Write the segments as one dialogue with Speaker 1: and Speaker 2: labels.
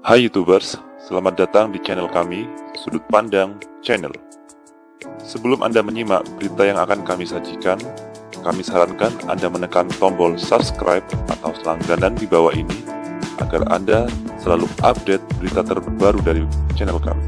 Speaker 1: Hai YouTubers, selamat datang di channel kami, Sudut Pandang Channel. Sebelum Anda menyimak berita yang akan kami sajikan, kami sarankan Anda menekan tombol subscribe atau langganan di bawah ini agar Anda selalu update berita terbaru dari channel kami.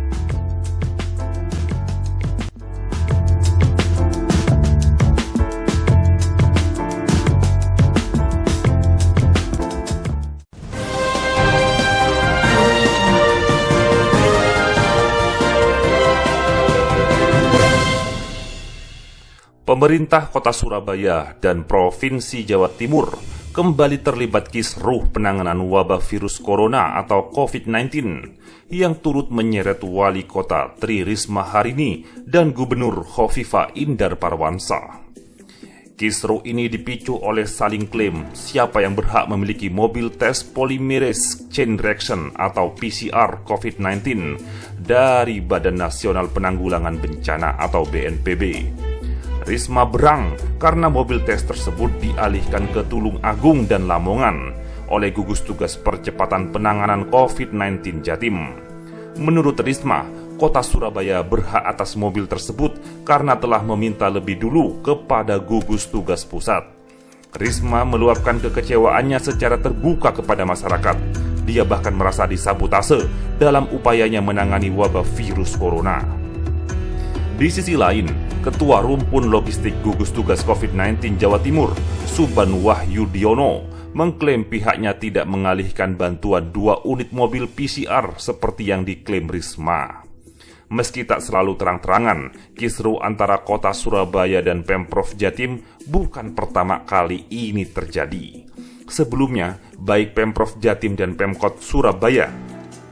Speaker 2: Pemerintah Kota Surabaya dan Provinsi Jawa Timur kembali terlibat kisruh penanganan wabah virus corona atau COVID-19 yang turut menyeret Wali Kota Tri Risma Harini dan Gubernur Khofifah Indar Parawansa. Kisruh ini dipicu oleh saling klaim siapa yang berhak memiliki mobil tes Polymerase Chain Reaction atau PCR COVID-19 dari Badan Nasional Penanggulangan Bencana atau BNPB. Risma berang karena mobil tes tersebut dialihkan ke Tulung Agung dan Lamongan oleh gugus tugas percepatan penanganan COVID-19 Jatim. Menurut Risma, Kota Surabaya berhak atas mobil tersebut karena telah meminta lebih dulu kepada gugus tugas pusat. Risma meluapkan kekecewaannya secara terbuka kepada masyarakat. Dia bahkan merasa disabotase dalam upayanya menangani wabah virus corona. Di sisi lain, Ketua Rumpun Logistik Gugus Tugas COVID-19 Jawa Timur, Suban Wahyudiono, mengklaim pihaknya tidak mengalihkan bantuan 2 unit mobil PCR seperti yang diklaim Risma. Meski tak selalu terang-terangan, kisruh antara Kota Surabaya dan Pemprov Jatim bukan pertama kali ini terjadi. Sebelumnya, baik Pemprov Jatim dan Pemkot Surabaya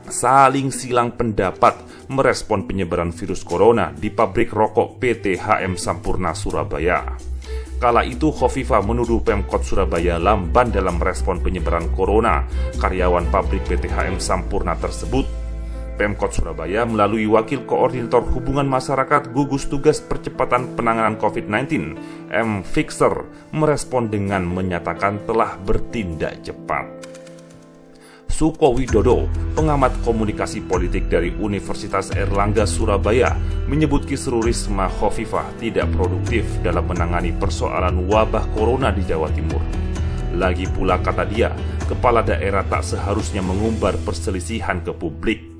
Speaker 2: saling silang pendapat merespon penyebaran virus corona di pabrik rokok PT HM Sampurna Surabaya. Kala itu Khofifah menuduh Pemkot Surabaya lamban dalam merespon penyebaran corona karyawan pabrik PT HM Sampurna tersebut. Pemkot Surabaya melalui Wakil Koordinator Hubungan Masyarakat Gugus Tugas Percepatan Penanganan COVID-19 M. Fixer merespon dengan menyatakan telah bertindak cepat. Suko Widodo, pengamat komunikasi politik dari Universitas Airlangga Surabaya, menyebut kisruh Risma Khofifah tidak produktif dalam menangani persoalan wabah corona di Jawa Timur. Lagi pula kata dia, kepala daerah tak seharusnya mengumbar perselisihan ke publik.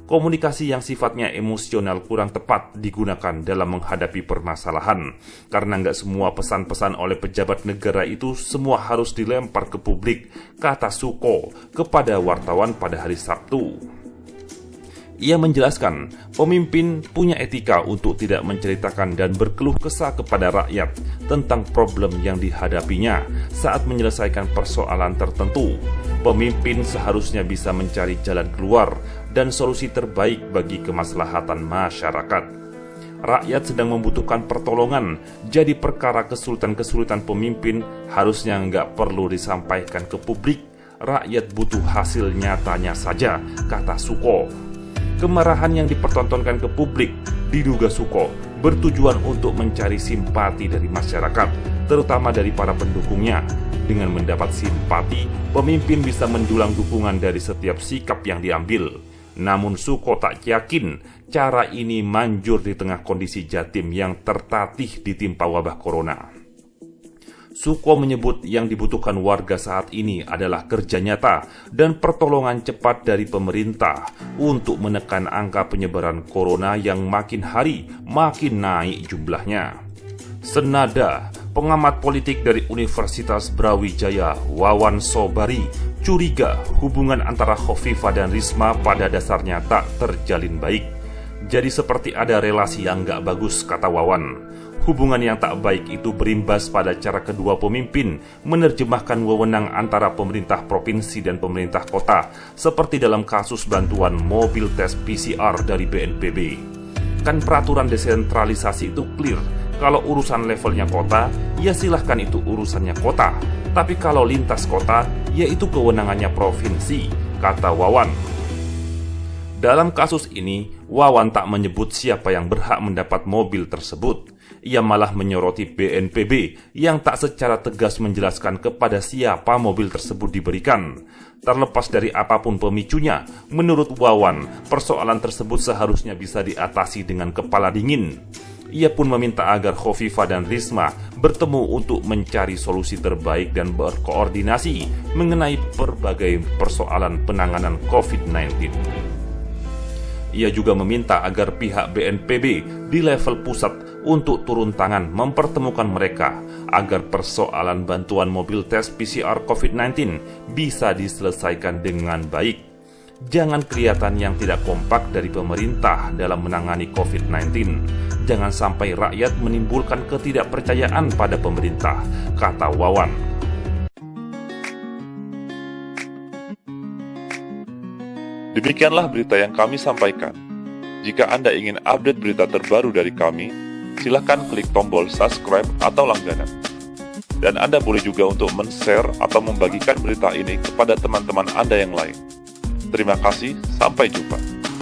Speaker 2: Komunikasi yang sifatnya emosional kurang tepat digunakan dalam menghadapi permasalahan, karena nggak semua pesan-pesan oleh pejabat negara itu semua harus dilempar ke publik, kata Suko kepada wartawan pada hari Sabtu. Ia menjelaskan, pemimpin punya etika untuk tidak menceritakan dan berkeluh kesah kepada rakyat tentang problem yang dihadapinya saat menyelesaikan persoalan tertentu. Pemimpin seharusnya bisa mencari jalan keluar dan solusi terbaik bagi kemaslahatan masyarakat. Rakyat sedang membutuhkan pertolongan, jadi perkara kesulitan-kesulitan pemimpin harusnya nggak perlu disampaikan ke publik. Rakyat butuh hasil nyatanya saja, kata Suko. Kemarahan yang dipertontonkan ke publik, diduga Suko, bertujuan untuk mencari simpati dari masyarakat, terutama dari para pendukungnya. Dengan mendapat simpati, pemimpin bisa mendulang dukungan dari setiap sikap yang diambil. Namun Suko tak yakin cara ini manjur di tengah kondisi Jatim yang tertatih ditimpa wabah corona. Suko menyebut yang dibutuhkan warga saat ini adalah kerja nyata dan pertolongan cepat dari pemerintah untuk menekan angka penyebaran corona yang makin hari makin naik jumlahnya. Senada, pengamat politik dari Universitas Brawijaya, Wawan Sobari, curiga hubungan antara Khofifah dan Risma pada dasarnya tak terjalin baik. Jadi seperti ada relasi yang gak bagus, kata Wawan. Hubungan yang tak baik itu berimbas pada cara kedua pemimpin menerjemahkan wewenang antara pemerintah provinsi dan pemerintah kota, seperti dalam kasus bantuan mobil tes PCR dari BNPB. Kan peraturan desentralisasi itu clear, kalau urusan levelnya kota, ya silahkan itu urusannya kota. Tapi kalau lintas kota, ya itu kewenangannya provinsi, kata Wawan. Dalam kasus ini, Wawan tak menyebut siapa yang berhak mendapat mobil tersebut. Ia malah menyoroti BNPB yang tak secara tegas menjelaskan kepada siapa mobil tersebut diberikan. Terlepas dari apapun pemicunya, menurut Wawan, persoalan tersebut seharusnya bisa diatasi dengan kepala dingin. Ia pun meminta agar Khofifah dan Risma bertemu untuk mencari solusi terbaik dan berkoordinasi mengenai berbagai persoalan penanganan COVID-19. Ia juga meminta agar pihak BNPB di level pusat untuk turun tangan mempertemukan mereka agar persoalan bantuan mobil tes PCR COVID-19 bisa diselesaikan dengan baik. Jangan kelihatan yang tidak kompak dari pemerintah dalam menangani COVID-19. Jangan sampai rakyat menimbulkan ketidakpercayaan pada pemerintah, kata Wawan.
Speaker 1: Demikianlah berita yang kami sampaikan. Jika Anda ingin update berita terbaru dari kami, silakan klik tombol subscribe atau langganan. Dan Anda boleh juga untuk men-share atau membagikan berita ini kepada teman-teman Anda yang lain. Terima kasih, sampai jumpa.